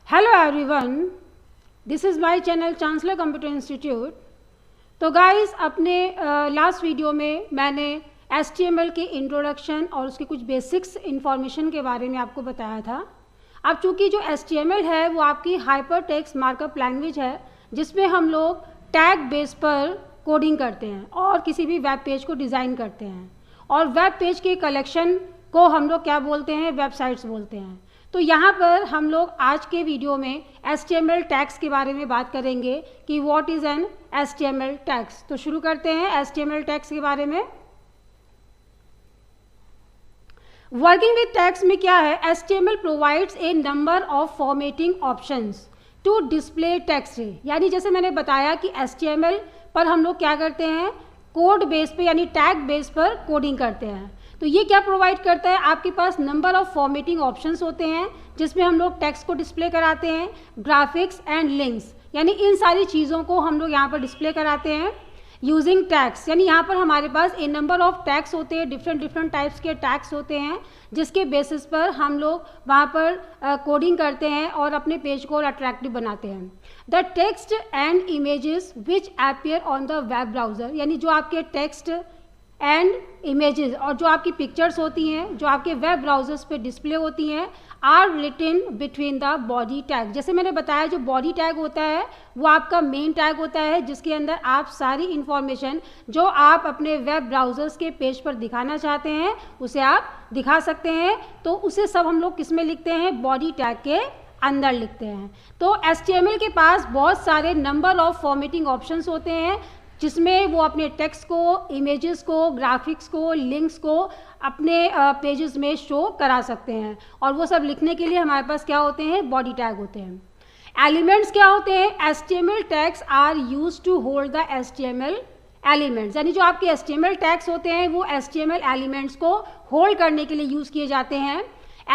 Hello everyone, this is my channel chancellor computer institute. तो guys, अपने last video में मैंने HTML के इंट्रोडक्शन और उसके कुछ बेसिक्स इन्फॉर्मेशन के बारे में आपको बताया था। अब चूँकि जो HTML है वो आपकी हाइपर टेक्स्ट मार्कअप लैंग्वेज है, जिसमें हम लोग टैग बेस पर कोडिंग करते हैं और किसी भी वेब पेज को डिज़ाइन करते हैं, और वेब पेज के कलेक्शन को हम लोग क्या बोलते हैं, वेबसाइट्स बोलते हैं। तो यहाँ पर हम लोग आज के वीडियो में HTML टैग्स के बारे में बात करेंगे कि what is an HTML tags. तो शुरू करते हैं HTML टैग्स के बारे में। वर्किंग विद टैग्स में क्या है, HTML provides a number of formatting options to display text. यानी जैसे मैंने बताया कि HTML पर हम लोग क्या करते हैं, कोड बेस पे यानी टैग बेस पर कोडिंग करते हैं। तो ये क्या प्रोवाइड करता है, आपके पास नंबर ऑफ फॉर्मेटिंग ऑप्शंस होते हैं जिसमें हम लोग टेक्स्ट को डिस्प्ले कराते हैं, ग्राफिक्स एंड लिंक्स, यानी इन सारी चीज़ों को हम लोग यहाँ पर डिस्प्ले कराते हैं यूजिंग टैग्स। यानी यहाँ पर हमारे पास ए नंबर ऑफ टैग्स होते हैं, डिफरेंट टाइप्स के टैग्स होते हैं, जिसके बेसिस पर हम लोग वहाँ पर कोडिंग करते हैं और अपने पेज को और अट्रैक्टिव बनाते हैं। The text and images which appear on the web browser, यानी जो आपके टेक्स्ट एंड इमेजेस और जो आपकी पिक्चर्स होती हैं, जो आपके वेब ब्राउजर्स पे डिस्प्ले होती हैं, are written between the body tag. जैसे मैंने बताया, जो बॉडी टैग होता है वो आपका मेन टैग होता है, जिसके अंदर आप सारी इंफॉर्मेशन जो आप अपने वेब ब्राउजर्स के पेज पर दिखाना चाहते हैं उसे आप दिखा सकते हैं। तो उसे सब हम लोग किस में लिखते हैं, बॉडी टैग के अंदर लिखते हैं। तो HTML के पास बहुत सारे नंबर ऑफ फॉर्मेटिंग ऑप्शंस होते हैं, जिसमें वो अपने टेक्स्ट को, इमेजेस को, ग्राफिक्स को, लिंक्स को अपने पेजेस में शो करा सकते हैं। और वो सब लिखने के लिए हमारे पास क्या होते हैं, बॉडी टैग होते हैं। एलिमेंट्स क्या होते हैं, HTML tags are used to hold the HTML elements. यानी जो आपके HTML टैग्स होते हैं वो HTML एलिमेंट्स को होल्ड करने के लिए यूज़ किए जाते हैं।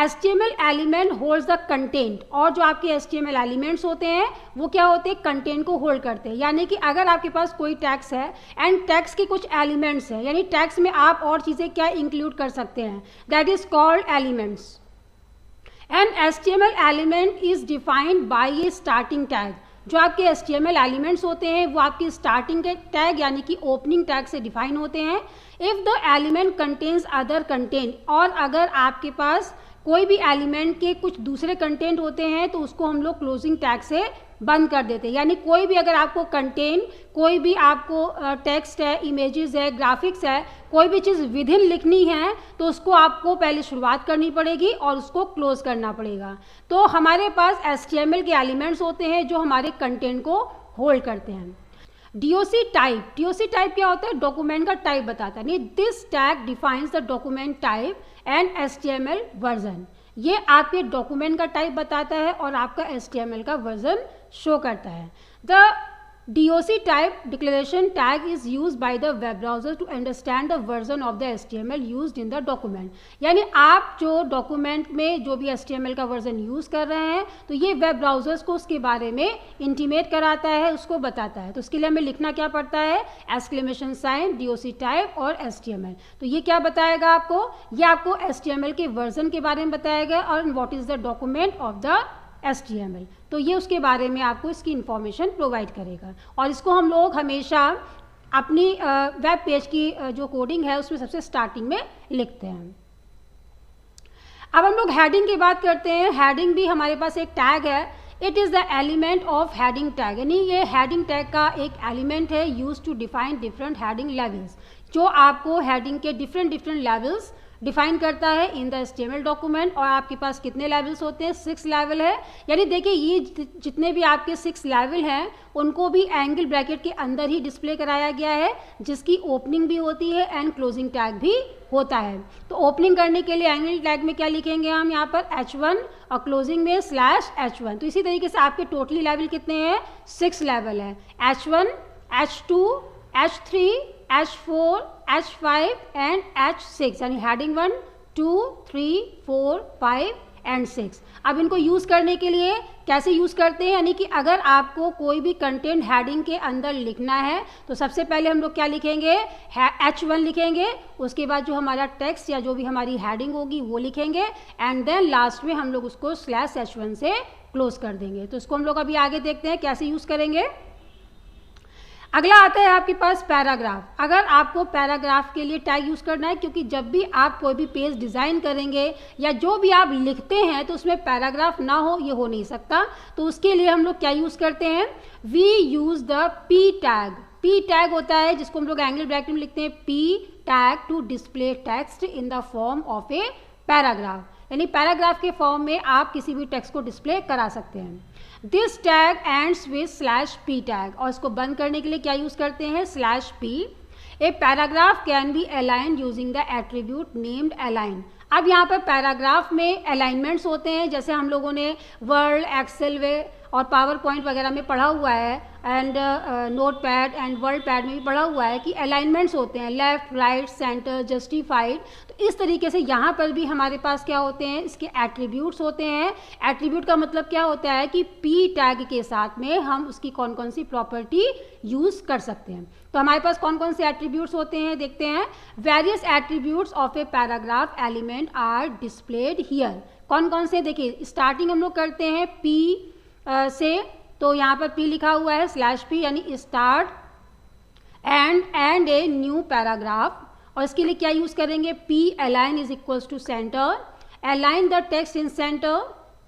HTML element holds the content, और जो आपके HTML एलिमेंट्स होते हैं वो क्या होते हैं, कंटेंट को होल्ड करते हैं। यानी कि अगर आपके पास कोई टैग्स है एंड टैग्स के कुछ एलिमेंट्स हैं, यानी टैग्स में आप और चीज़ें क्या इंक्लूड कर सकते हैं, that is called elements. And HTML element is defined by A starting tag. जो आपके HTML एलिमेंट्स होते हैं वो आपकी स्टार्टिंग के टैग यानी कि ओपनिंग टैग से डिफाइन होते हैं। If the element contains other content, और अगर आपके पास कोई भी एलिमेंट के कुछ दूसरे कंटेंट होते हैं तो उसको हम लोग क्लोजिंग टैग से बंद कर देते हैं। यानी कोई भी अगर आपको कंटेंट, कोई भी आपको टेक्स्ट है, इमेजेस है, ग्राफिक्स है, कोई भी चीज़ विदिन लिखनी है तो उसको आपको पहले शुरुआत करनी पड़ेगी और उसको क्लोज करना पड़ेगा। तो हमारे पास HTML के एलिमेंट्स होते हैं जो हमारे कंटेंट को होल्ड करते हैं। DOC टाइप क्या होता है, डॉक्यूमेंट का टाइप बताता है। This tag defines the document type and HTML version. ये आपके डॉक्यूमेंट का टाइप बताता है और आपका HTML का वर्जन शो करता है। The DOC type declaration tag is use by the web browser to understand the version of the HTML used in the document. यानी आप जो डॉक्यूमेंट में जो भी HTML का वर्जन यूज़ कर रहे हैं तो ये वेब ब्राउजर्स को उसके बारे में इंटीमेट कराता है, उसको बताता है। तो उसके लिए हमें लिखना क्या पड़ता है, एक्सक्लेमेशन साइन, DOC टाइप और HTML। तो ये क्या बताएगा आपको, ये आपको HTML के वर्जन के बारे में बताएगा और what is the document of the HTML। तो ये उसके बारे में आपको इसकी इंफॉर्मेशन प्रोवाइड करेगा, और इसको हम लोग हमेशा अपनी वेब पेज की जो कोडिंग है उसमें सबसे स्टार्टिंग में लिखते हैं। अब हम लोग हेडिंग की बात करते हैं। हेडिंग भी हमारे पास एक टैग है, it is the element of heading tag. यानी ये हेडिंग टैग का एक एलिमेंट है use to define different heading levels, जो आपको हेडिंग के डिफरेंट लेवल्स डिफाइन करता है इन द HTML डॉक्यूमेंट। और आपके पास कितने लेवल्स होते हैं, 6 लेवल है। यानी देखिए, ये जितने भी आपके 6 लेवल हैं उनको भी एंगल ब्रैकेट के अंदर ही डिस्प्ले कराया गया है, जिसकी ओपनिंग भी होती है एंड क्लोजिंग टैग भी होता है। तो ओपनिंग करने के लिए एंगल टैग में क्या लिखेंगे हम यहाँ पर, H1, और क्लोजिंग में /H1। तो इसी तरीके से आपके टोटली लेवल कितने हैं, 6 लेवल है, H1, H2, H3, H4, H5 and H6। यानी हेडिंग 1, 2, 3, 4, 5 एंड 6। अब इनको यूज़ करने के लिए कैसे यूज़ करते हैं, यानी कि अगर आपको कोई भी कंटेंट हेडिंग के अंदर लिखना है तो सबसे पहले हम लोग क्या लिखेंगे, H1 लिखेंगे, उसके बाद जो हमारा टेक्स्ट या जो भी हमारी हेडिंग होगी वो लिखेंगे, एंड देन लास्ट में हम लोग उसको /H1 से क्लोज कर देंगे। तो इसको हम लोग अभी आगे देखते हैं कैसे यूज़ करेंगे। अगला आता है आपके पास पैराग्राफ। अगर आपको पैराग्राफ के लिए टैग यूज़ करना है, क्योंकि जब भी आप कोई भी पेज डिज़ाइन करेंगे या जो भी आप लिखते हैं तो उसमें पैराग्राफ ना हो, ये हो नहीं सकता। तो उसके लिए हम लोग क्या यूज़ करते हैं, we use the P tag. P tag होता है जिसको हम लोग एंगल ब्रैकेट में लिखते हैं P tag to display text in the form of a paragraph, यानी पैराग्राफ के फॉर्म में आप किसी भी टेक्स्ट को डिस्प्ले करा सकते हैं। This tag ends with slash P tag, और इसको बंद करने के लिए क्या यूज़ करते हैं, slash P. A paragraph can be align using the attribute named align. अब यहाँ पर पैराग्राफ में अलाइनमेंट्स होते हैं, जैसे हम लोगों ने वर्ड, एक्सेल वे और पावर पॉइंट वगैरह में पढ़ा हुआ है, and note pad and word pad में भी पढ़ा हुआ है कि अलाइनमेंट्स होते हैं, लेफ्ट, राइट, सेंटर, जस्टिफाइड। तो इस तरीके से यहाँ पर भी हमारे पास क्या होते हैं, इसके एट्रीब्यूट्स होते हैं। एट्रीब्यूट का मतलब क्या होता है कि पी टैग के साथ में हम उसकी कौन कौन सी प्रॉपर्टी यूज़ कर सकते हैं। तो हमारे पास कौन कौन से एट्रीब्यूट्स होते हैं देखते हैं। Various attributes of a paragraph element are displayed here. कौन कौन से, देखिए स्टार्टिंग हम लोग करते हैं पी से, तो यहाँ पर पी लिखा हुआ है स्लैश पी, यानी start and a new paragraph. और इसके लिए क्या यूज़ करेंगे, P align is equals to centre, align the text in centre.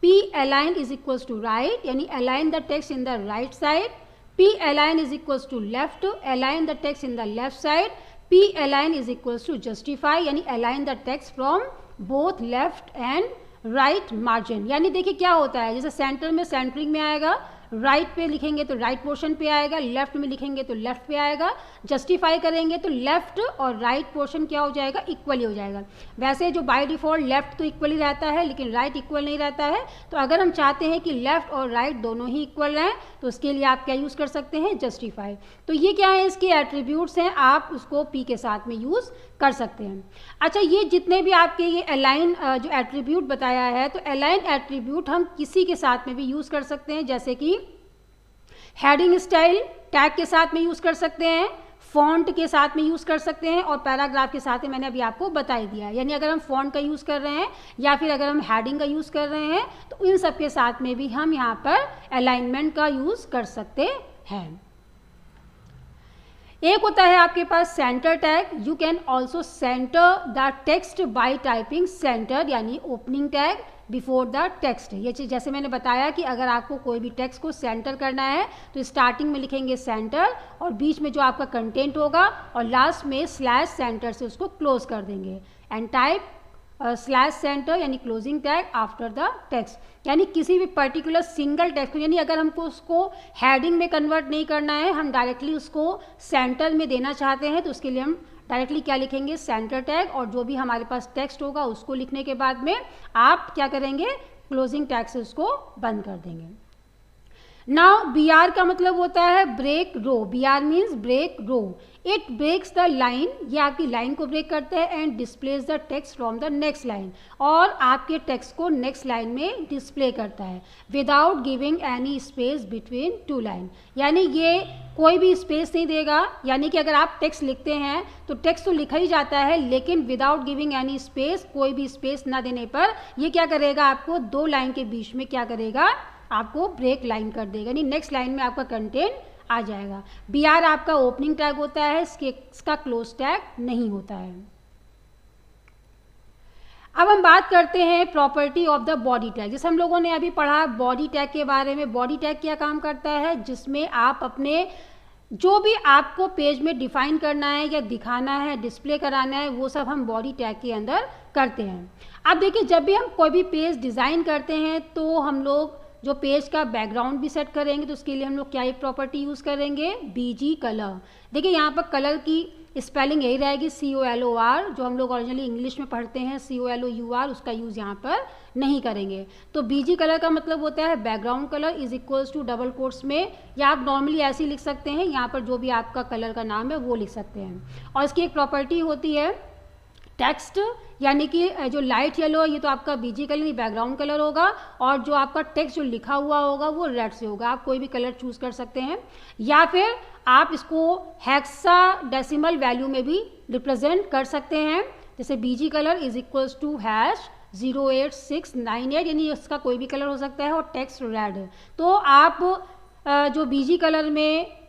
P align is equals to right, यानी align the text in the right side. P align is equals to left, align the text in the left side. P align is equals to justify, यानी align the text from both left and right margin। यानी देखिए क्या होता है, जैसे centre में centering में आएगा, राइट पे लिखेंगे तो राइट पोर्शन पे आएगा, लेफ्ट में लिखेंगे तो लेफ्ट पे आएगा। जस्टिफाई करेंगे तो लेफ्ट और राइट पोर्शन क्या हो जाएगा, इक्वली हो जाएगा। वैसे जो बाय डिफ़ॉल्ट लेफ्ट तो इक्वली रहता है, लेकिन राइट इक्वल नहीं रहता है। तो अगर हम चाहते हैं कि लेफ्ट और राइट दोनों ही इक्वल रहें, तो उसके लिए आप क्या यूज़ कर सकते हैं, जस्टिफाई। तो ये क्या है, इसके एट्रीब्यूट्स हैं, आप उसको पी के साथ में यूज़ कर सकते हैं। अच्छा, ये जितने भी आपके ये अलाइन जो एट्रीब्यूट बताया है, तो अलाइन एट्रीब्यूट हम किसी के साथ में भी यूज़ कर सकते हैं, जैसे कि हेडिंग स्टाइल टैग के साथ में यूज़ कर सकते हैं, फॉन्ट के साथ में यूज़ कर सकते हैं, और पैराग्राफ के साथ में मैंने अभी आपको बता दिया। यानी अगर हम फॉन्ट का यूज़ कर रहे हैं या फिर अगर हम हेडिंग का यूज़ कर रहे हैं, तो इन सब के साथ में भी हम यहाँ पर अलाइनमेंट का यूज़ कर सकते हैं। एक होता है आपके पास centre tag. You can also centre the text by typing centre, यानी opening tag before the text. ये चीज़ जैसे मैंने बताया कि अगर आपको कोई भी टेक्स्ट को सेंटर करना है तो स्टार्टिंग में लिखेंगे सेंटर, और बीच में जो आपका कंटेंट होगा, और लास्ट में स्लैश सेंटर से उसको क्लोज कर देंगे। एंड टाइप स्लैश सेंटर यानी closing tag after the text, यानी किसी भी पर्टिकुलर सिंगल टेक्स्ट को, यानी अगर हमको उसको हेडिंग में कन्वर्ट नहीं करना है, हम डायरेक्टली उसको सेंटर में देना चाहते हैं, तो उसके लिए हम डायरेक्टली क्या लिखेंगे, सेंटर टैग, और जो भी हमारे पास टेक्स्ट होगा उसको लिखने के बाद में आप क्या करेंगे, क्लोजिंग टैग से उसको बंद कर देंगे। नाउ बी आर का मतलब होता है break row. B R means break row. It breaks the line, ये आपकी लाइन को ब्रेक करता है, and displays the text from the next line, और आपके टेक्स्ट को नेक्स्ट लाइन में डिस्प्ले करता है without giving any space between two line. यानी ये कोई भी स्पेस नहीं देगा, यानी कि अगर आप टेक्स्ट लिखते हैं तो टेक्स्ट तो लिखा ही जाता है, लेकिन विदाउट गिविंग एनी स्पेस, कोई भी स्पेस ना देने पर ये क्या करेगा, आपको दो लाइन के बीच में क्या करेगा, आपको ब्रेक लाइन कर देगा, यानी नेक्स्ट लाइन में आपका कंटेंट आ जाएगा। बी आर आपका ओपनिंग टैग होता है, इसका क्लोज टैग नहीं होता है। अब हम बात करते हैं property of the body tag. जैसे हम लोगों ने अभी पढ़ा बॉडी टैग के बारे में। बॉडी टैग क्या काम करता है, जिसमें आप अपने जो भी आपको पेज में डिफाइन करना है या दिखाना है, डिस्प्ले कराना है, वो सब हम बॉडी टैग के अंदर करते हैं। अब देखिए, जब भी हम कोई भी पेज डिज़ाइन करते हैं तो हम लोग जो पेज का बैकग्राउंड भी सेट करेंगे, तो उसके लिए हम लोग क्या एक प्रॉपर्टी यूज़ करेंगे, बीजी कलर। देखिए यहाँ पर कलर की स्पेलिंग यही रहेगी COLOR, जो हम लोग ओरिजिनली इंग्लिश में पढ़ते हैं COLOUR, उसका यूज़ यहाँ पर नहीं करेंगे। तो बीजी कलर का मतलब होता है background colour is equals to double quotes में, या आप नॉर्मली ऐसे ही लिख सकते हैं, यहाँ पर जो भी आपका कलर का नाम है वो लिख सकते हैं। और इसकी एक प्रॉपर्टी होती है टेक्स्ट, यानी कि जो लाइट येलो है ये तो आपका बीजी कलर यानी बैकग्राउंड कलर होगा, और जो आपका टेक्स्ट जो लिखा हुआ होगा वो रेड से होगा। आप कोई भी कलर चूज़ कर सकते हैं, या फिर आप इसको हेक्साडेसिमल वैल्यू में भी रिप्रेजेंट कर सकते हैं। जैसे BG colour is equals to hash 0868, यानी इसका कोई भी कलर हो सकता है, और टेक्स्ट रेड है। तो आप जो बीजी कलर में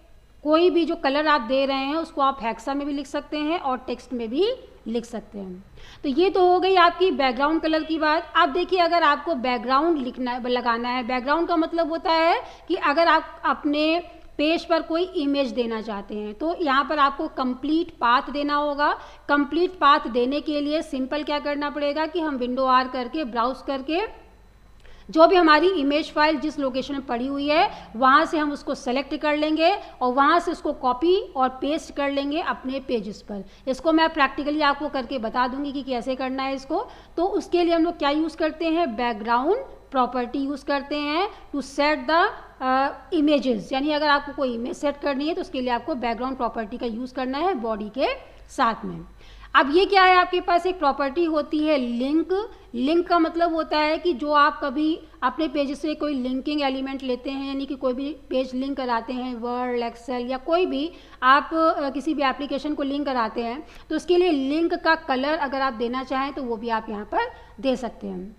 कोई भी जो कलर आप दे रहे हैं उसको आप हेक्सा में भी लिख सकते हैं और टेक्स्ट में भी लिख सकते हैं। तो ये तो हो गई आपकी बैकग्राउंड कलर की बात। अब देखिए, अगर आपको बैकग्राउंड लगाना है, बैकग्राउंड का मतलब होता है कि अगर आप अपने पेज पर कोई इमेज देना चाहते हैं तो यहाँ पर आपको कंप्लीट पाथ देना होगा। कंप्लीट पाथ देने के लिए सिंपल क्या करना पड़ेगा कि हम विंडो आर करके ब्राउज करके जो भी हमारी इमेज फाइल जिस लोकेशन में पड़ी हुई है वहाँ से हम उसको सेलेक्ट कर लेंगे और वहाँ से उसको कॉपी और पेस्ट कर लेंगे अपने पेजेस पर। इसको मैं प्रैक्टिकली आपको करके बता दूंगी कि कैसे करना है इसको। तो उसके लिए हम लोग क्या यूज़ करते हैं, बैकग्राउंड प्रॉपर्टी यूज़ करते हैं टू सेट द इमेजेस। यानी अगर आपको कोई इमेज सेट करनी है तो उसके लिए आपको बैकग्राउंड प्रॉपर्टी का यूज़ करना है बॉडी के साथ में। अब ये क्या है, आपके पास एक प्रॉपर्टी होती है लिंक। लिंक का मतलब होता है कि जो आप कभी अपने पेज से कोई लिंकिंग एलिमेंट लेते हैं, यानी कि कोई भी पेज लिंक कराते हैं, वर्ड, एक्सेल या कोई भी आप किसी भी एप्लीकेशन को लिंक कराते हैं, तो उसके लिए लिंक का कलर अगर आप देना चाहें तो वो भी आप यहाँ पर दे सकते हैं।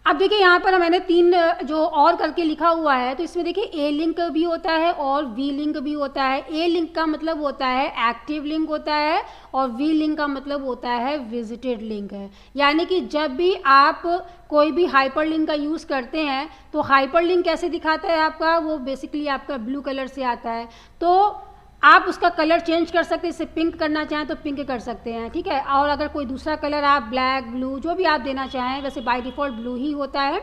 अब देखिए, यहाँ पर मैंने 3 जो और करके लिखा हुआ है, तो इसमें देखिए ए लिंक भी होता है और वी लिंक भी होता है। ए लिंक का मतलब होता है एक्टिव लिंक होता है और वी लिंक का मतलब होता है विजिटेड लिंक है। यानी कि जब भी आप कोई भी हाइपर लिंक का यूज़ करते हैं तो हाइपर लिंक कैसे दिखाता है आपका, वो बेसिकली आपका ब्लू कलर से आता है। तो आप उसका कलर चेंज कर सकते हैं, इसे पिंक करना चाहें तो पिंक कर सकते हैं, ठीक है। और अगर कोई दूसरा कलर आप ब्लैक, ब्लू जो भी आप देना चाहें, वैसे बाय डिफ़ॉल्ट ब्लू ही होता है।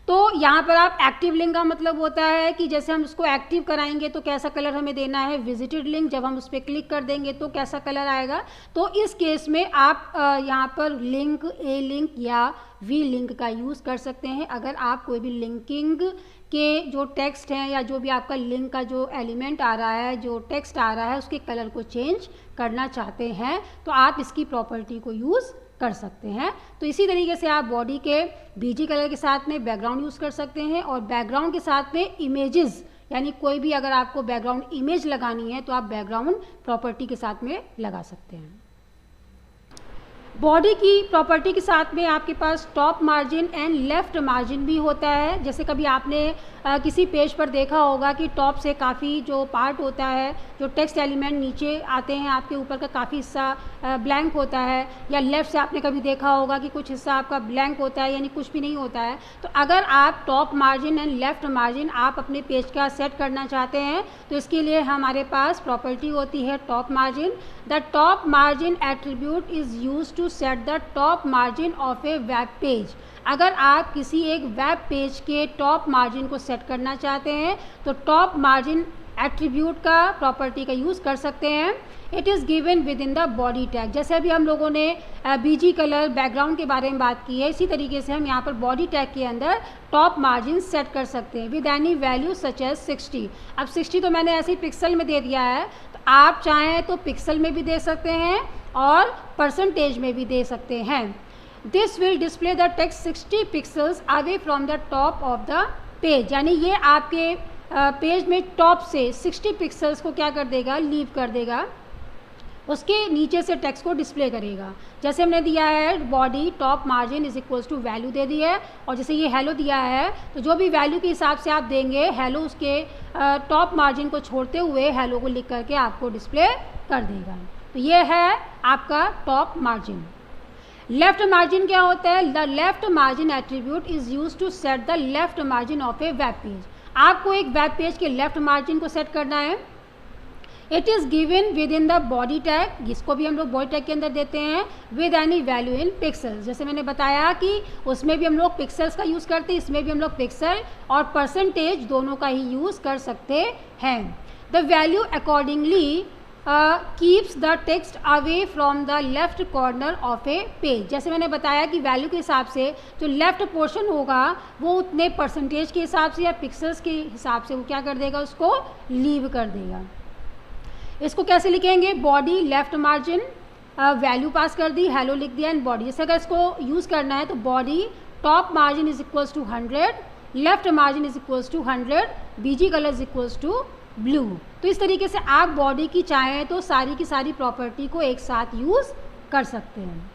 तो यहाँ पर आप एक्टिव लिंक का मतलब होता है कि जैसे हम उसको एक्टिव कराएंगे तो कैसा कलर हमें देना है, विजिटेड लिंक जब हम उस पर क्लिक कर देंगे तो कैसा कलर आएगा। तो इस केस में आप यहाँ पर लिंक, ए लिंक या वी लिंक का यूज़ कर सकते हैं अगर आप कोई भी लिंकिंग के जो टेक्स्ट हैं या जो भी आपका लिंक का जो एलिमेंट आ रहा है, जो टेक्स्ट आ रहा है, उसके कलर को चेंज करना चाहते हैं तो आप इसकी प्रॉपर्टी को यूज़ कर सकते हैं। तो इसी तरीके से आप बॉडी के बीजी कलर के साथ में बैकग्राउंड यूज़ कर सकते हैं और बैकग्राउंड के साथ में इमेजेस, यानी कोई भी अगर आपको बैकग्राउंड इमेज लगानी है तो आप बैकग्राउंड प्रॉपर्टी के साथ में लगा सकते हैं। बॉडी की प्रॉपर्टी के साथ में आपके पास top margin and left margin भी होता है। जैसे कभी आपने किसी पेज पर देखा होगा कि टॉप से काफ़ी जो पार्ट होता है, जो टेक्स्ट एलिमेंट नीचे आते हैं, आपके ऊपर का काफ़ी हिस्सा ब्लैंक होता है, या लेफ़्ट से आपने कभी देखा होगा कि कुछ हिस्सा आपका ब्लैंक होता है, यानी कुछ भी नहीं होता है। तो अगर आप top margin and left margin आप अपने पेज का सेट करना चाहते हैं तो इसके लिए हमारे पास प्रॉपर्टी होती है top margin. The top margin attribute is use to set the top margin of a web page. अगर आप किसी एक वेब पेज के टॉप मार्जिन को सेट करना चाहते हैं तो टॉप मार्जिन एट्रीब्यूट का प्रॉपर्टी का यूज़ कर सकते हैं। It is given within the body tag. जैसे अभी हम लोगों ने बीजी कलर बैकग्राउंड के बारे में बात की है, इसी तरीके से हम यहाँ पर बॉडी टैग के अंदर टॉप मार्जिन सेट कर सकते हैं with any value such as 60। अब 60 तो मैंने ऐसे ही पिक्सल में दे दिया है, तो आप चाहें तो पिक्सल में भी दे सकते हैं और परसेंटेज में भी दे सकते हैं। This will display the text 60 pixels away from the top of the page. यानी ये आपके पेज में टॉप से 60 पिक्सल्स को क्या कर देगा, लीव कर देगा, उसके नीचे से टेक्स्ट को डिस्प्ले करेगा। जैसे हमने दिया है body top margin is equals to value दे दी है, और जैसे ये हेलो दिया है तो जो भी वैल्यू के हिसाब से आप देंगे हेलो, उसके टॉप मार्जिन को छोड़ते हुए हेलो को लिख करके आपको डिस्प्ले कर देगा। तो ये है आपका टॉप मार्जिन। लेफ्ट मार्जिन क्या होता है, the left margin attribute is use to set the left margin of a web page. आपको एक वेब पेज के लेफ्ट मार्जिन को सेट करना है। It is given within the body tag, जिसको भी हम लोग बॉडी टैग के अंदर देते हैं, with any value in pixels. जैसे मैंने बताया कि उसमें भी हम लोग पिक्सल्स का यूज़ करते हैं, इसमें भी हम लोग पिक्सल और परसेंटेज दोनों का ही यूज़ कर सकते हैं। The value accordingly keeps the text away from the left corner of A page. जैसे मैंने बताया कि वैल्यू के हिसाब से जो लेफ्ट पोर्शन होगा वो उतने परसेंटेज के हिसाब से या पिक्सल्स के हिसाब से वो क्या कर देगा, उसको लीव कर देगा। इसको कैसे लिखेंगे, body left margin, value pass कर दी, हेलो लिख दिया एंड बॉडी। जैसे अगर इसको यूज़ करना है तो body top margin is equals to 100, left margin is equals to 100, BG colour is equals to blue. तो इस तरीके से आप बॉडी की चाहें तो सारी की सारी प्रॉपर्टी को एक साथ यूज़ कर सकते हैं।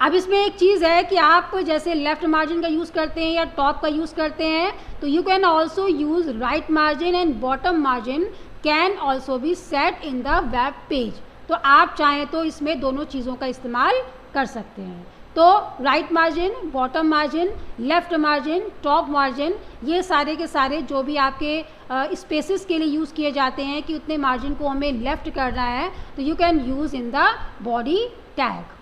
अब इसमें एक चीज़ है कि आप जैसे लेफ़्ट मार्जिन का यूज़ करते हैं या टॉप का यूज़ करते हैं, तो you can also use right margin and bottom margin can also be set in the web page. तो आप चाहें तो इसमें दोनों चीज़ों का इस्तेमाल कर सकते हैं। तो right margin, bottom margin, left margin, top margin, ये सारे के सारे जो भी आपके स्पेसिस के लिए यूज़ किए जाते हैं कि उतने मार्जिन को हमें लेफ़्ट करना है, तो you can use in the body tag.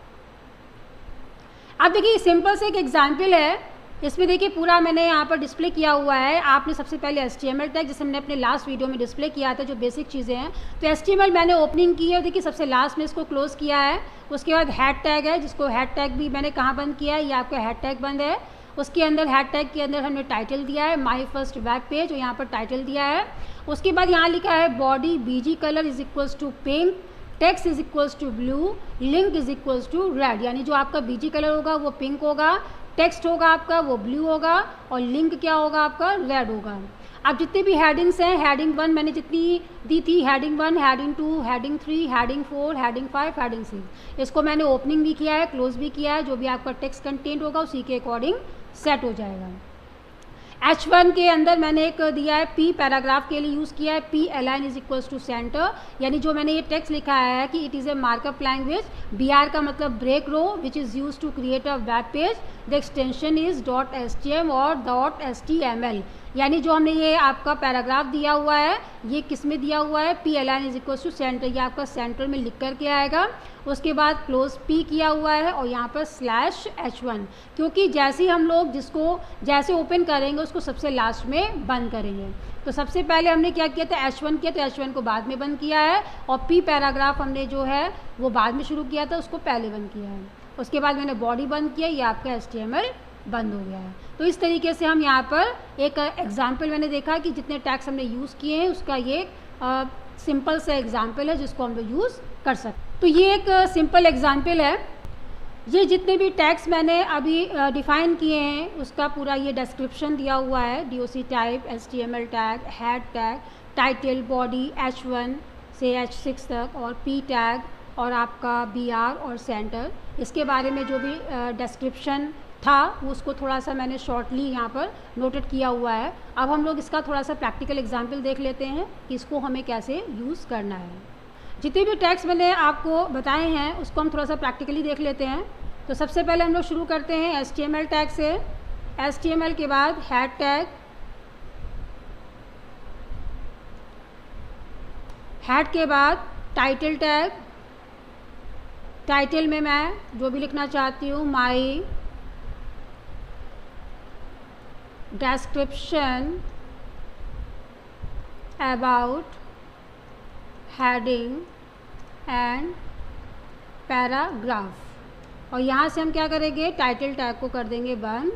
अब देखिए सिंपल से एक एग्जाम्पल है, इसमें देखिए पूरा मैंने यहाँ पर डिस्प्ले किया हुआ है। आपने सबसे पहले HTML टैग, जैसे हमने अपने लास्ट वीडियो में डिस्प्ले किया था, जो बेसिक चीज़ें हैं, तो HTML मैंने ओपनिंग की है, देखिए सबसे लास्ट में इसको क्लोज़ किया है। उसके बाद हैड टैग है, जिसको हैड टैग भी मैंने कहाँ बंद किया है, ये आपका हैड टैग बंद है। उसके अंदर हैड टैग के अंदर हमने टाइटल दिया है माई फर्स्ट वेब पेज, और यहाँ पर टाइटल दिया है। उसके बाद यहाँ लिखा है body BG colour is equals to pink, text is equals to blue, link is equals to red, यानी जो आपका BG कलर होगा वो पिंक होगा, टेक्स्ट होगा आपका वो ब्लू होगा, और लिंक क्या होगा आपका रेड होगा। अब जितने भी हेडिंग्स हैं, हेडिंग 1 मैंने जितनी दी थी, heading 1, heading 2, heading 3, heading 4, heading 5, heading 6, इसको मैंने ओपनिंग भी किया है, क्लोज भी किया है। जो भी आपका टेक्स्ट कंटेंट होगा उसी के अकॉर्डिंग सेट हो जाएगा। H1 के अंदर मैंने एक दिया है P, पैराग्राफ के लिए यूज़ किया है P align is equals to centre, यानी जो मैंने ये टेक्स्ट लिखा है कि it is a markup language, BR का मतलब break row which is use to create a web page, the extension is .stm और .html, यानी जो हमने ये आपका पैराग्राफ दिया हुआ है ये किस में दिया हुआ है, P align is equals to centre, ये आपका सेंटर में लिख करके आएगा। उसके बाद क्लोज P किया हुआ है और यहाँ पर /H1, क्योंकि जैसे ही हम लोग जिसको जैसे ओपन करेंगे उसको सबसे लास्ट में बंद करेंगे। तो सबसे पहले हमने क्या किया था, H1 किया, तो H1 को बाद में बंद किया है, और P पैराग्राफ हमने जो है वो बाद में शुरू किया था, उसको पहले बंद किया है। उसके बाद मैंने बॉडी बंद किया, ये आपका HTML बंद हो गया है। तो इस तरीके से हम यहाँ पर एक एग्जाम्पल मैंने देखा कि जितने टैग्स हमने यूज़ किए हैं उसका ये सिंपल सा एग्जाम्पल है जिसको हम लोग यूज़ कर सकते। तो ये एक सिंपल एग्जाम्पल है। ये जितने भी टैग्स मैंने अभी डिफ़ाइन किए हैं उसका पूरा ये डिस्क्रिप्शन दिया हुआ है, DOC type, HTML tag, head tag, title, body, H1 से H6 तक, और P टैग, और आपका BR और सेंटर। इसके बारे में जो भी डिस्क्रिप्शन था उसको थोड़ा सा मैंने शॉर्टली यहाँ पर नोटेड किया हुआ है। अब हम लोग इसका थोड़ा सा प्रैक्टिकल एग्जाम्पल देख लेते हैं कि इसको हमें कैसे यूज़ करना है। जितने भी टैग्स मैंने आपको बताए हैं उसको हम थोड़ा सा प्रैक्टिकली देख लेते हैं। तो सबसे पहले हम लोग शुरू करते हैं HTML टैग से। HTML के बाद हैड टैग, हैड के बाद टाइटल टैग, टाइटल में मैं जो भी लिखना चाहती हूँ, माई description about heading and paragraph, और यहाँ से हम क्या करेंगे, टाइटल टैग को कर देंगे बंद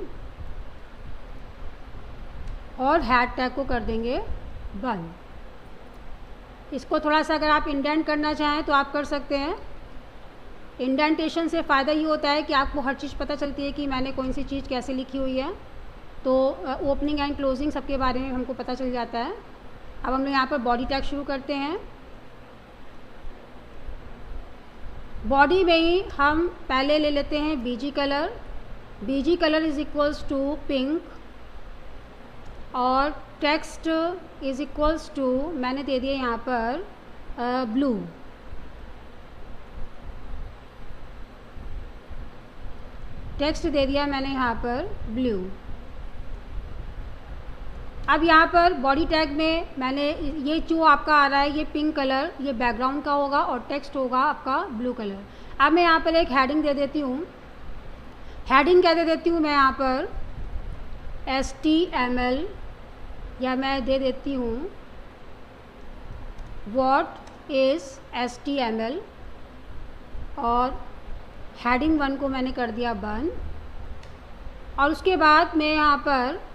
और हैड टैग को कर देंगे बंद। इसको थोड़ा सा अगर आप इंडेंट करना चाहें तो आप कर सकते हैं। इंडेंटेशन से फ़ायदा ये होता है कि आपको हर चीज़ पता चलती है कि मैंने कौन सी चीज़ कैसे लिखी हुई है, तो ओपनिंग एंड क्लोजिंग सबके बारे में हमको पता चल जाता है। अब हम लोग यहाँ पर बॉडी टैग शुरू करते हैं। बॉडी में ही हम पहले ले लेते हैं BG colour, BG colour is equals to pink, और टेक्स्ट इज इक्वल्स टू मैंने दे दिया यहाँ पर ब्लू। टेक्स्ट दे दिया मैंने यहाँ पर ब्लू। अब यहाँ पर बॉडी टैग में मैंने ये जो आपका आ रहा है ये पिंक कलर, ये बैकग्राउंड का होगा, और टेक्स्ट होगा आपका ब्लू कलर। अब मैं यहाँ पर एक हेडिंग दे देती हूँ। हेडिंग क्या दे देती हूँ मैं यहाँ पर, HTML, या मैं दे देती हूँ व्हाट इज़ HTML, और हेडिंग 1 को मैंने कर दिया बंद। और उसके बाद मैं यहाँ पर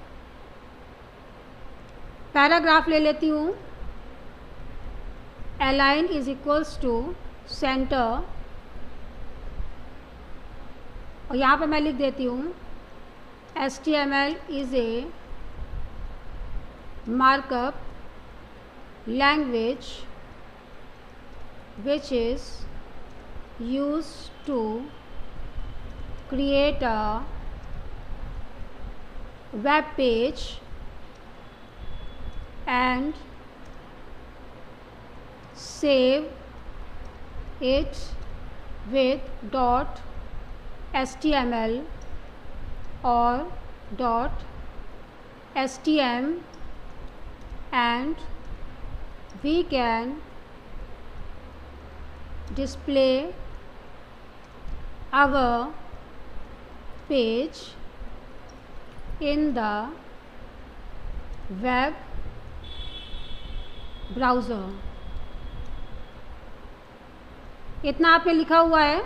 पैराग्राफ ले लेती हूँ, align is equals to centre, और यहाँ पर मैं लिख देती हूँ HTML is a markup language which is used to create a web page and save it with .html or .stm, and we can display our page in the web browser. इतना आपने लिखा हुआ है।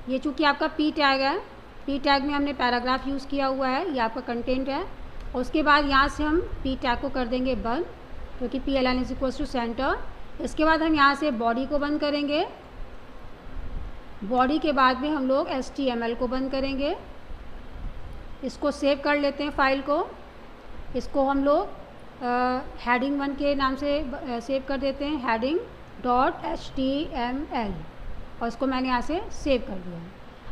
ये चूँकि आपका पी टैग है, P tag में हमने पैराग्राफ यूज़ किया हुआ है, ये आपका कंटेंट है। और उसके बाद यहाँ से हम पी टैग को कर देंगे बंद, क्योंकि P L N is equals to centre. इसके बाद हम यहाँ से बॉडी को बंद करेंगे। बॉडी के बाद में हम लोग HTML को बंद करेंगे। इसको सेव कर लेते हैं फाइल को। इसको हम लोग हेडिंग 1 के नाम से सेव कर देते हैं, heading.html, और इसको मैंने यहाँ से सेव कर दिया है।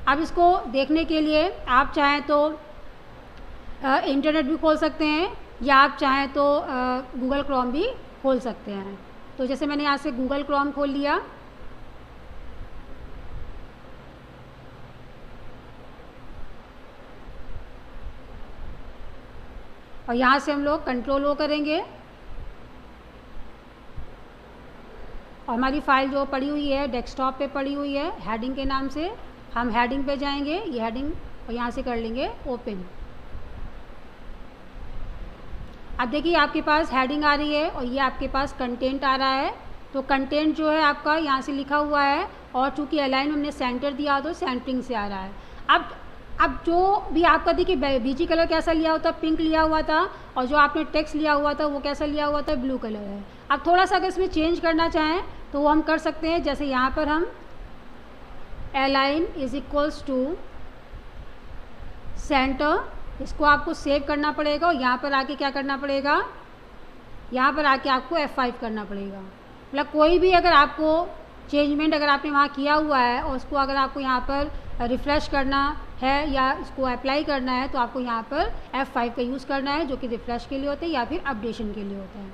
अब इसको देखने के लिए आप चाहें तो इंटरनेट भी खोल सकते हैं, या आप चाहें तो गूगल क्रोम भी खोल सकते हैं। तो जैसे मैंने यहाँ से गूगल क्रोम खोल लिया, और यहाँ से हम लोग कंट्रोल ओ करेंगे, और हमारी फ़ाइल जो पड़ी हुई है डेस्कटॉप पे पड़ी हुई है हेडिंग के नाम से, हम हेडिंग पे जाएंगे, ये हेडिंग, और यहाँ से कर लेंगे ओपन। अब देखिए आपके पास हेडिंग आ रही है और ये आपके पास कंटेंट आ रहा है। तो कंटेंट जो है आपका यहाँ से लिखा हुआ है, और चूँकि अलाइन हमने सेंटर दिया तो सेंटरिंग से आ रहा है। अब जो भी आपका देखिए बीजी कलर कैसा लिया होता, पिंक लिया हुआ था, और जो आपने टेक्स्ट लिया हुआ था वो कैसा लिया हुआ था, ब्लू कलर है। अब थोड़ा सा अगर इसमें चेंज करना चाहें तो वो हम कर सकते हैं। जैसे यहाँ पर हम align is equals to centre, इसको आपको सेव करना पड़ेगा, और यहाँ पर आके क्या करना पड़ेगा, यहाँ पर आके आपको F5 करना पड़ेगा। मतलब कोई भी अगर आपको चेंजमेंट अगर आपने वहाँ किया हुआ है और उसको अगर आपको यहाँ पर रिफ़्रेश करना है या इसको अप्लाई करना है, तो आपको यहाँ पर F5 का यूज़ करना है, जो कि रिफ़्रेश के लिए होता है या फिर अपडेशन के लिए होता है।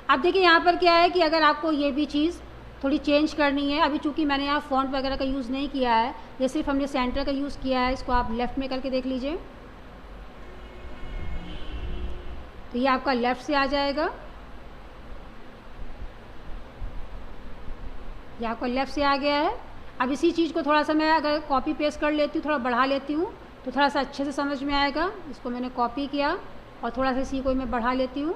अब देखिए यहाँ पर क्या है कि अगर आपको ये भी चीज़ थोड़ी चेंज करनी है, अभी चूँकि मैंने यहाँ फ़ॉन्ट वगैरह का यूज़ नहीं किया है, ये सिर्फ हमने सेंटर का यूज़ किया है। इसको आप लेफ़्ट में करके देख लीजिए, तो ये आपका लेफ़्ट से आ जाएगा, ये आपका लेफ़्ट से आ गया है। अब इसी चीज़ को थोड़ा सा मैं अगर कॉपी पेस्ट कर लेती हूँ, थोड़ा बढ़ा लेती हूँ, तो थोड़ा सा अच्छे से समझ में आएगा। इसको मैंने कॉपी किया और थोड़ा सा इसी को मैं बढ़ा लेती हूँ।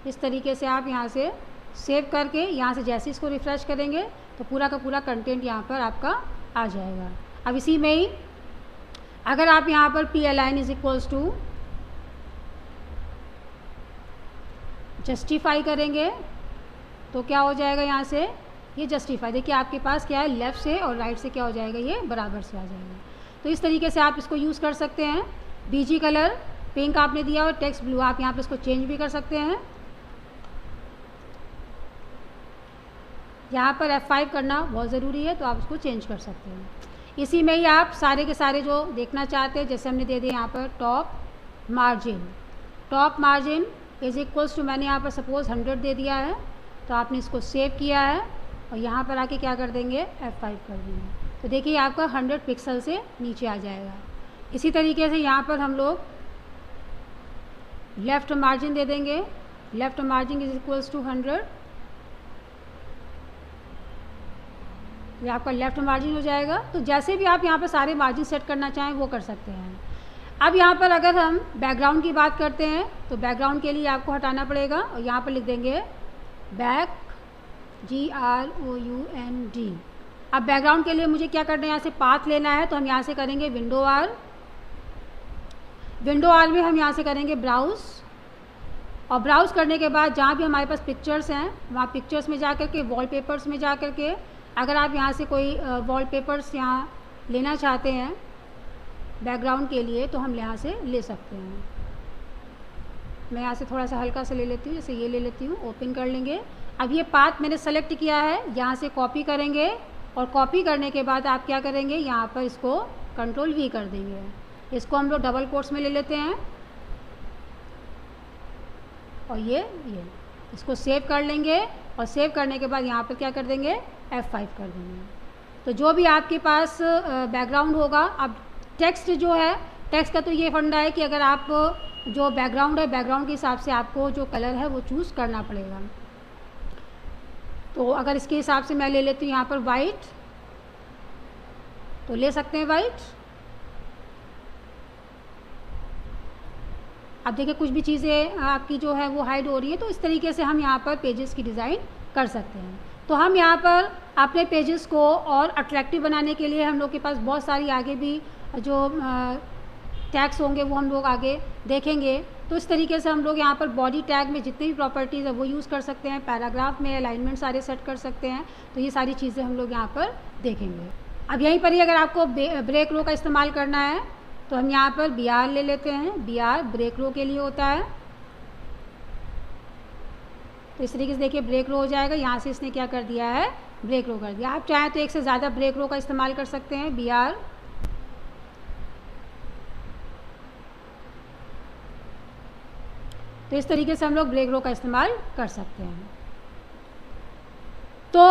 इस तरीके से आप यहाँ से सेव करके यहाँ से जैसे इसको रिफ़्रेश करेंगे तो पूरा का पूरा कंटेंट यहाँ पर आपका आ जाएगा। अब इसी में ही अगर आप यहाँ पर P align is equals to justify करेंगे तो क्या हो जाएगा, यहाँ से ये जस्टिफाई, देखिए आपके पास क्या है, लेफ़्ट से और राइट से क्या हो जाएगा, ये बराबर से आ जाएगा। तो इस तरीके से आप इसको यूज़ कर सकते हैं। बीजी कलर पिंक आपने दिया और टेक्स्ट ब्लू, आप यहाँ पर इसको चेंज भी कर सकते हैं। यहाँ पर F5 करना बहुत ज़रूरी है, तो आप उसको चेंज कर सकते हैं। इसी में ही आप सारे के सारे जो देखना चाहते हैं, जैसे हमने दे दिया यहाँ पर top margin is equals to, मैंने यहाँ पर सपोज़ 100 दे दिया है, तो आपने इसको सेव किया है और यहाँ पर आके क्या कर देंगे, F5 कर देंगे। तो देखिए आपका 100 पिक्सल से नीचे आ जाएगा। इसी तरीके से यहाँ पर हम लोग लेफ़्ट मार्जिन दे देंगे, left margin is equals to 100, ये आपका लेफ़्ट मार्जिन हो जाएगा। तो जैसे भी आप यहाँ पर सारे मार्जिन सेट करना चाहें वो कर सकते हैं। अब यहाँ पर अगर हम बैकग्राउंड की बात करते हैं तो बैकग्राउंड के लिए आपको हटाना पड़ेगा और यहाँ पर लिख देंगे बैक, GROUND। अब बैकग्राउंड के लिए मुझे क्या करना है, यहाँ से पाथ लेना है, तो हम यहाँ से करेंगे विंडो आर में हम यहाँ से करेंगे ब्राउज़, और ब्राउज़ करने के बाद जहाँ भी हमारे पास पिक्चर्स हैं वहाँ पिक्चर्स में जा कर के, वॉलपेपर्स में जा कर के, अगर आप यहाँ से कोई वॉलपेपर्स यहाँ लेना चाहते हैं बैकग्राउंड के लिए तो हम यहाँ से ले सकते हैं। मैं यहाँ से थोड़ा सा हल्का सा ले लेती हूँ, जैसे ये ले लेती हूँ, ओपन कर लेंगे। अब ये पाथ मैंने सेलेक्ट किया है, यहाँ से कॉपी करेंगे और कॉपी करने के बाद आप क्या करेंगे, यहाँ पर इसको Ctrl+V कर देंगे। इसको हम लोग डबल कोट्स में ले लेते हैं और ये इसको सेव कर लेंगे और सेव करने के बाद यहाँ पर क्या कर देंगे, F5 कर देंगे। तो जो भी आपके पास बैकग्राउंड होगा, अब टेक्स्ट जो है, टेक्स्ट का तो ये फंडा है कि अगर आप जो बैकग्राउंड है, बैकग्राउंड के हिसाब से आपको जो कलर है वो चूज़ करना पड़ेगा। तो अगर इसके हिसाब से मैं ले लेती हूँ यहाँ पर वाइट, तो ले सकते हैं वाइट। अब देखिए कुछ भी चीज़ें आपकी जो है वो हाइड हो रही है, तो इस तरीके से हम यहाँ पर पेजेस की डिज़ाइन कर सकते हैं। तो हम यहाँ पर अपने पेजेस को और अट्रैक्टिव बनाने के लिए हम लोग के पास बहुत सारी आगे भी जो टैग्स होंगे वो हम लोग आगे देखेंगे। तो इस तरीके से हम लोग यहाँ पर बॉडी टैग में जितनी भी प्रॉपर्टीज़ है वो यूज़ कर सकते हैं, पैराग्राफ में अलाइनमेंट सारे सेट कर सकते हैं। तो ये सारी चीज़ें हम लोग यहाँ पर देखेंगे। अब यहीं पर ही अगर आपको ब्रेक रो का इस्तेमाल करना है तो हम यहाँ पर BR ले लेते हैं। BR ब्रेक रो के लिए होता है। तो इस तरीके से देखिए ब्रेक रो हो जाएगा। यहाँ से इसने क्या कर दिया है, ब्रेक रो कर दिया। आप चाहें तो एक से ज़्यादा ब्रेक रो का इस्तेमाल कर सकते हैं, BR। तो इस तरीके से हम लोग ब्रेक रो का इस्तेमाल कर सकते हैं। तो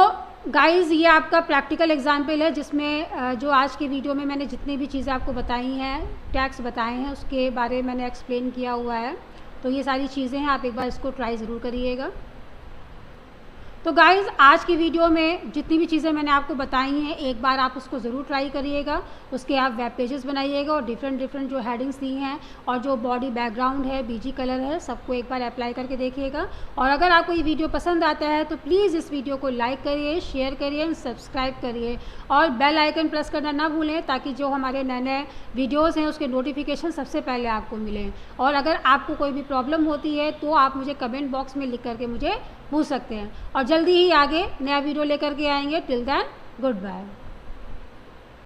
गाइस ये आपका प्रैक्टिकल एग्जाम्पल है जिसमें जो आज की वीडियो में मैंने जितनी भी चीज़ें आपको बताई हैं, टैग्स बताए हैं, उसके बारे में मैंने एक्सप्लेन किया हुआ है। तो ये सारी चीज़ें हैं, आप एक बार इसको ट्राई ज़रूर करिएगा। तो गाइज़ आज की वीडियो में जितनी भी चीज़ें मैंने आपको बताई हैं, एक बार आप उसको ज़रूर ट्राई करिएगा। उसके आप वेब पेजेस बनाइएगा और डिफरेंट जो हेडिंग्स दी हैं और जो बॉडी बैकग्राउंड है, बीजी कलर है, सबको एक बार अप्लाई करके देखिएगा। और अगर आपको ये वीडियो पसंद आता है तो प्लीज़ इस वीडियो को लाइक करिए, शेयर करिए एंड सब्सक्राइब करिए और बेल आइकन प्रेस करना ना भूलें ताकि जो हमारे नए नए वीडियोज़ हैं उसके नोटिफिकेशन सबसे पहले आपको मिलें। और अगर आपको कोई भी प्रॉब्लम होती है तो आप मुझे कमेंट बॉक्स में लिख करके मुझे पूछ सकते हैं और जल्दी ही आगे नया वीडियो लेकर के आएंगे। Till then good bye.